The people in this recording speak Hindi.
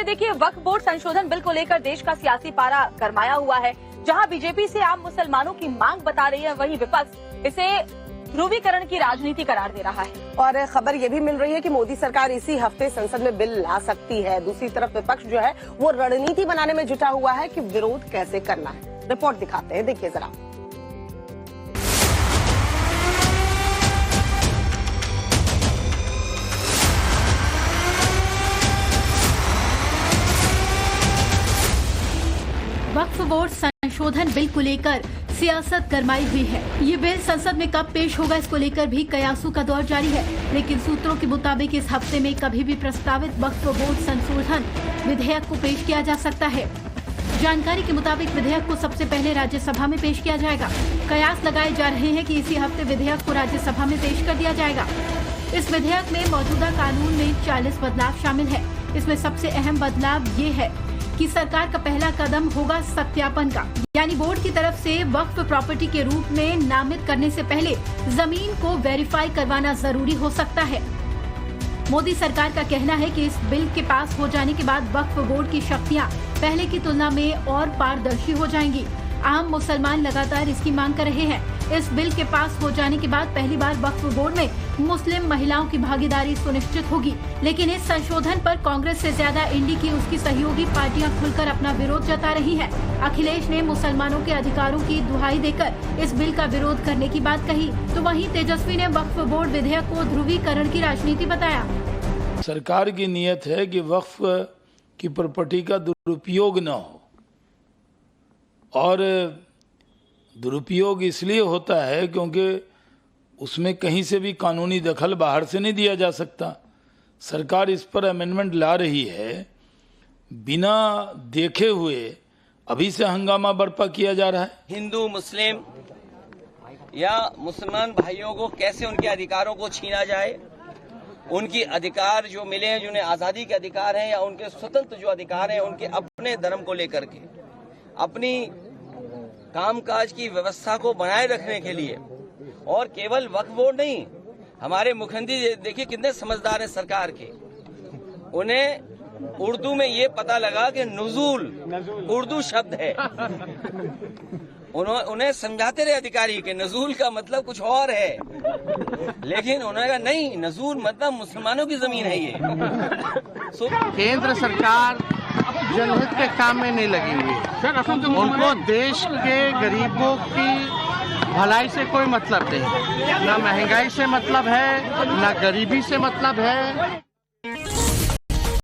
देखिए, वक्फ बोर्ड संशोधन बिल को लेकर देश का सियासी पारा गरमाया हुआ है। जहां बीजेपी से आम मुसलमानों की मांग बता रही है, वहीं विपक्ष इसे ध्रुवीकरण की राजनीति करार दे रहा है। और खबर ये भी मिल रही है कि मोदी सरकार इसी हफ्ते संसद में बिल ला सकती है। दूसरी तरफ विपक्ष जो है वो रणनीति बनाने में जुटा हुआ है कि विरोध कैसे करना है। रिपोर्ट दिखाते हैं, देखिए जरा। वक्फ बोर्ड संशोधन बिल को लेकर सियासत गरमाई हुई है। ये बिल संसद में कब पेश होगा, इसको लेकर भी कयासों का दौर जारी है। लेकिन सूत्रों के मुताबिक इस हफ्ते में कभी भी प्रस्तावित वक्फ बोर्ड संशोधन विधेयक को पेश किया जा सकता है। जानकारी के मुताबिक विधेयक को सबसे पहले राज्यसभा में पेश किया जाएगा। कयास लगाए जा रहे हैं कि इसी हफ्ते विधेयक को राज्यसभा में पेश कर दिया जाएगा। इस विधेयक में मौजूदा कानून में 40 बदलाव शामिल है। इसमें सबसे अहम बदलाव ये है कि सरकार का पहला कदम होगा सत्यापन का, यानी बोर्ड की तरफ से वक्फ प्रॉपर्टी के रूप में नामित करने से पहले जमीन को वेरीफाई करवाना जरूरी हो सकता है। मोदी सरकार का कहना है कि इस बिल के पास हो जाने के बाद वक्फ बोर्ड की शक्तियां पहले की तुलना में और पारदर्शी हो जाएंगी। आम मुसलमान लगातार इसकी मांग कर रहे हैं। इस बिल के पास हो जाने के बाद पहली बार वक्फ बोर्ड में मुस्लिम महिलाओं की भागीदारी सुनिश्चित होगी। लेकिन इस संशोधन पर कांग्रेस से ज्यादा इंडी की उसकी सहयोगी पार्टियां खुलकर अपना विरोध जता रही हैं। अखिलेश ने मुसलमानों के अधिकारों की दुहाई देकर इस बिल का विरोध करने की बात कही, तो वहीं तेजस्वी ने वक्फ बोर्ड विधेयक को ध्रुवीकरण की राजनीति बताया। सरकार की नीयत है कि वक्फ की प्रॉपर्टी का दुरुपयोग न हो, और दुरुपयोग इसलिए होता है क्योंकि उसमें कहीं से भी कानूनी दखल बाहर से नहीं दिया जा सकता। सरकार इस पर अमेंडमेंट ला रही है, बिना देखे हुए अभी से हंगामा बर्पा किया जा रहा है। हिंदू मुस्लिम या मुसलमान भाइयों को कैसे उनके अधिकारों को छीना जाए, उनकी अधिकार जो मिले हैं, जिन्हें आज़ादी के अधिकार हैं या उनके स्वतंत्र जो अधिकार हैं, उनके अपने धर्म को लेकर के अपनी कामकाज की व्यवस्था को बनाए रखने के लिए। और केवल वक्फ बोर्ड नहीं, हमारे मुख्यमंत्री देखिए कितने समझदार हैं सरकार के। उन्हें उर्दू में ये पता लगा कि नुज़ूल उर्दू शब्द है। उन्हें समझाते रहे अधिकारी के नुज़ूल का मतलब कुछ और है, लेकिन उन्होंने कहा नहीं, नुज़ूल मतलब मुसलमानों की जमीन है ये। केंद्र सरकार जनहित के काम में नहीं लगी हुई है। उनको देश के गरीबों की भलाई से कोई मतलब नहीं, ना महंगाई से मतलब है, ना गरीबी से मतलब है।